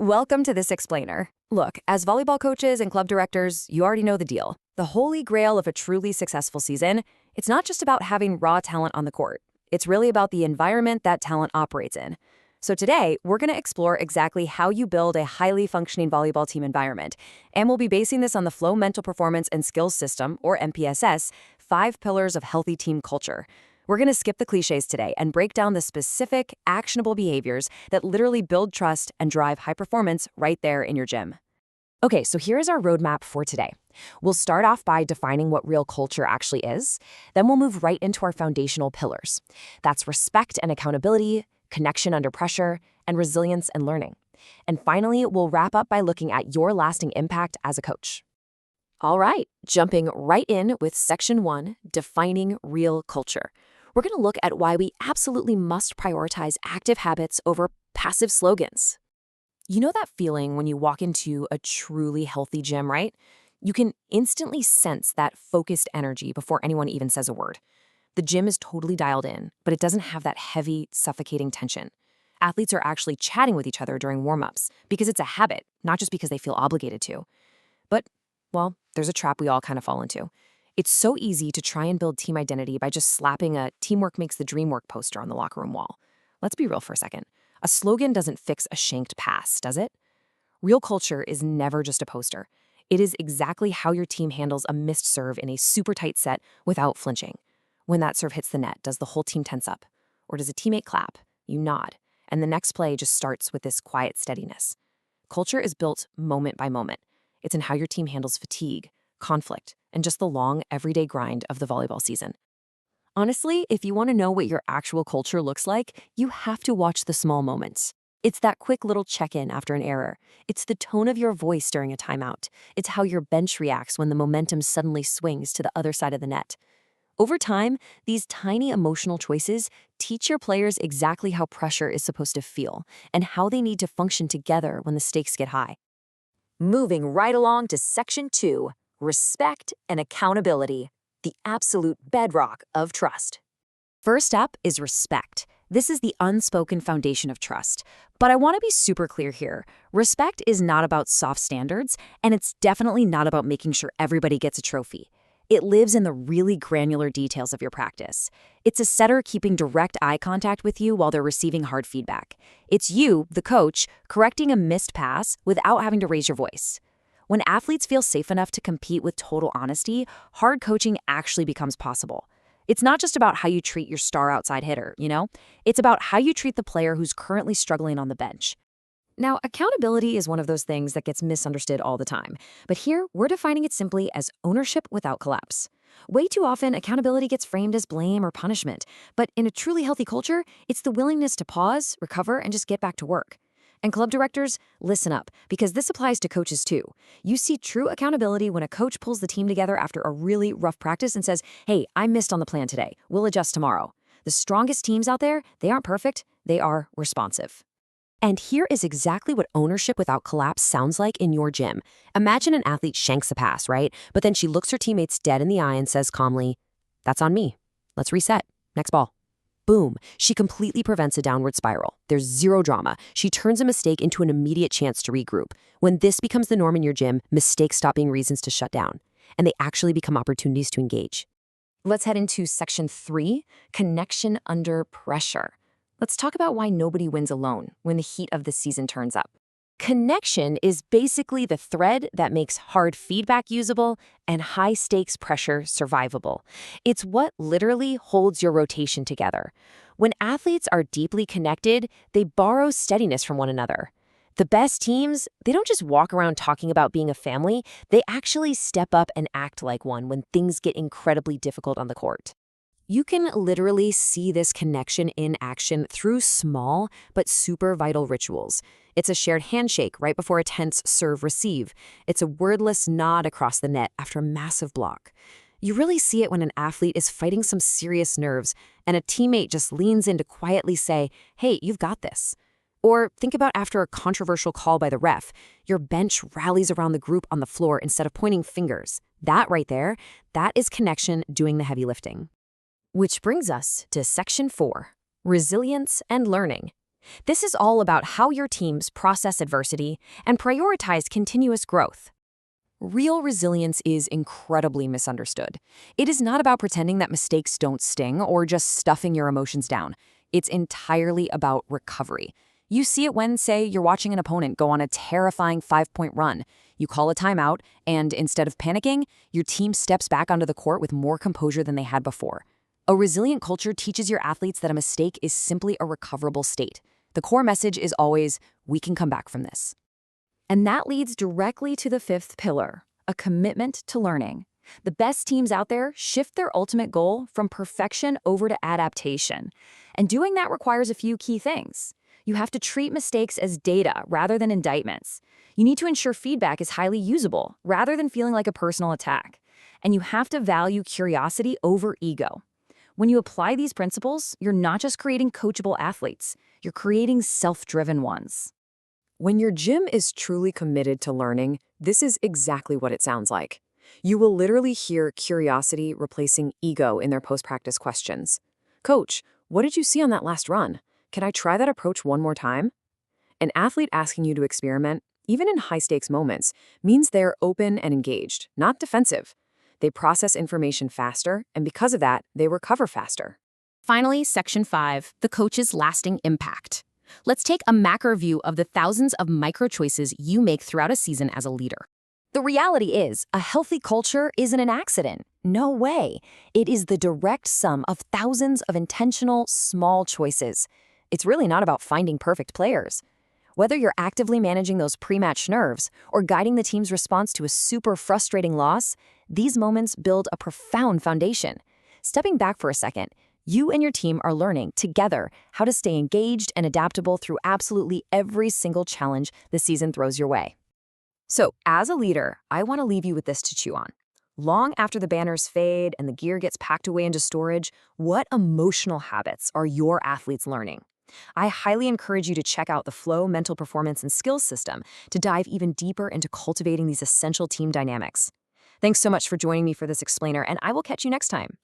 Welcome to This Explainer. Look, as volleyball coaches and club directors, you already know the deal. The holy grail of a truly successful season, it's not just about having raw talent on the court. It's really about the environment that talent operates in. So today, we're going to explore exactly how you build a highly functioning volleyball team environment. And we'll be basing this on the Flow Mental Performance and Skills System, or MPSS, 5 pillars of healthy team culture. We're going to skip the cliches today and break down the specific, actionable behaviors that literally build trust and drive high performance right there in your gym. Okay, so here's our roadmap for today. We'll start off by defining what real culture actually is. Then we'll move right into our foundational pillars. That's respect and accountability, connection under pressure, and resilience and learning. And finally, we'll wrap up by looking at your lasting impact as a coach. All right, jumping right in with Section 1, Defining Real Culture. We're going to look at why we absolutely must prioritize active habits over passive slogans. You know that feeling when you walk into a truly healthy gym, right? You can instantly sense that focused energy before anyone even says a word. The gym is totally dialed in, but it doesn't have that heavy, suffocating tension. Athletes are actually chatting with each other during warm-ups because it's a habit, not just because they feel obligated to. But, well, there's a trap we all kind of fall into. It's so easy to try and build team identity by just slapping a "teamwork makes the dream work" poster on the locker room wall. Let's be real for a second. A slogan doesn't fix a shanked pass, does it? Real culture is never just a poster. It is exactly how your team handles a missed serve in a super tight set without flinching. When that serve hits the net, does the whole team tense up? Or does a teammate clap? You nod, and the next play just starts with this quiet steadiness. Culture is built moment by moment. It's in how your team handles fatigue, conflict, and just the long, everyday grind of the volleyball season. Honestly, if you want to know what your actual culture looks like, you have to watch the small moments. It's that quick little check-in after an error. It's the tone of your voice during a timeout. It's how your bench reacts when the momentum suddenly swings to the other side of the net. Over time, these tiny emotional choices teach your players exactly how pressure is supposed to feel and how they need to function together when the stakes get high. Moving right along to Section 2, Respect and Accountability, the absolute bedrock of trust. First up is respect. This is the unspoken foundation of trust. But I want to be super clear here. Respect is not about soft standards, and it's definitely not about making sure everybody gets a trophy. It lives in the really granular details of your practice. It's a setter keeping direct eye contact with you while they're receiving hard feedback. It's you, the coach, correcting a missed pass without having to raise your voice. When athletes feel safe enough to compete with total honesty, hard coaching actually becomes possible. It's not just about how you treat your star outside hitter, It's about how you treat the player who's currently struggling on the bench. Now, accountability is one of those things that gets misunderstood all the time. But here, we're defining it simply as ownership without collapse. Way too often, accountability gets framed as blame or punishment. But in a truly healthy culture, it's the willingness to pause, recover, and just get back to work. And club directors, listen up, because this applies to coaches too. You see true accountability when a coach pulls the team together after a really rough practice and says, "Hey, I missed on the plan today. We'll adjust tomorrow." The strongest teams out there, they aren't perfect, they are responsive. And here is exactly what ownership without collapse sounds like in your gym. Imagine an athlete shanks a pass, right? But then she looks her teammates dead in the eye and says calmly, "That's on me. Let's reset. Next ball." Boom, she completely prevents a downward spiral. There's zero drama. She turns a mistake into an immediate chance to regroup. When this becomes the norm in your gym, mistakes stop being reasons to shut down, and they actually become opportunities to engage. Let's head into Section 3, Connection under Pressure. Let's talk about why nobody wins alone when the heat of the season turns up. Connection is basically the thread that makes hard feedback usable and high-stakes pressure survivable. It's what literally holds your rotation together. When athletes are deeply connected, they borrow steadiness from one another. The best teams, they don't just walk around talking about being a family, they actually step up and act like one when things get incredibly difficult on the court. You can literally see this connection in action through small but super vital rituals. It's a shared handshake right before a tense serve-receive. It's a wordless nod across the net after a massive block. You really see it when an athlete is fighting some serious nerves and a teammate just leans in to quietly say, "Hey, you've got this." Or think about after a controversial call by the ref, your bench rallies around the group on the floor instead of pointing fingers. That right there, that is connection doing the heavy lifting. Which brings us to Section 4, Resilience and Learning. This is all about how your teams process adversity and prioritize continuous growth. Real resilience is incredibly misunderstood. It is not about pretending that mistakes don't sting or just stuffing your emotions down. It's entirely about recovery. You see it when, say, you're watching an opponent go on a terrifying 5-point run. You call a timeout, and instead of panicking, your team steps back onto the court with more composure than they had before. A resilient culture teaches your athletes that a mistake is simply a recoverable state. The core message is always, we can come back from this. And that leads directly to the fifth pillar, a commitment to learning. The best teams out there shift their ultimate goal from perfection over to adaptation. And doing that requires a few key things. You have to treat mistakes as data rather than indictments. You need to ensure feedback is highly usable rather than feeling like a personal attack. And you have to value curiosity over ego. When you apply these principles, you're not just creating coachable athletes, you're creating self-driven ones. When your gym is truly committed to learning, this is exactly what it sounds like. You will literally hear curiosity replacing ego in their post-practice questions. Coach, what did you see on that last run? Can I try that approach one more time? An athlete asking you to experiment, even in high-stakes moments, means they're open and engaged, not defensive. They process information faster, and because of that, they recover faster. Finally, Section 5, the coach's lasting impact. Let's take a macro view of the thousands of micro-choices you make throughout a season as a leader. The reality is, a healthy culture isn't an accident. No way. It is the direct sum of thousands of intentional, small choices. It's really not about finding perfect players. Whether you're actively managing those pre-match nerves or guiding the team's response to a super frustrating loss, these moments build a profound foundation. Stepping back for a second, you and your team are learning together how to stay engaged and adaptable through absolutely every single challenge the season throws your way. So, as a leader, I want to leave you with this to chew on. Long after the banners fade and the gear gets packed away into storage, what emotional habits are your athletes learning? I highly encourage you to check out the Flow Mental Performance and Skills System to dive even deeper into cultivating these essential team dynamics. Thanks so much for joining me for this explainer, and I will catch you next time.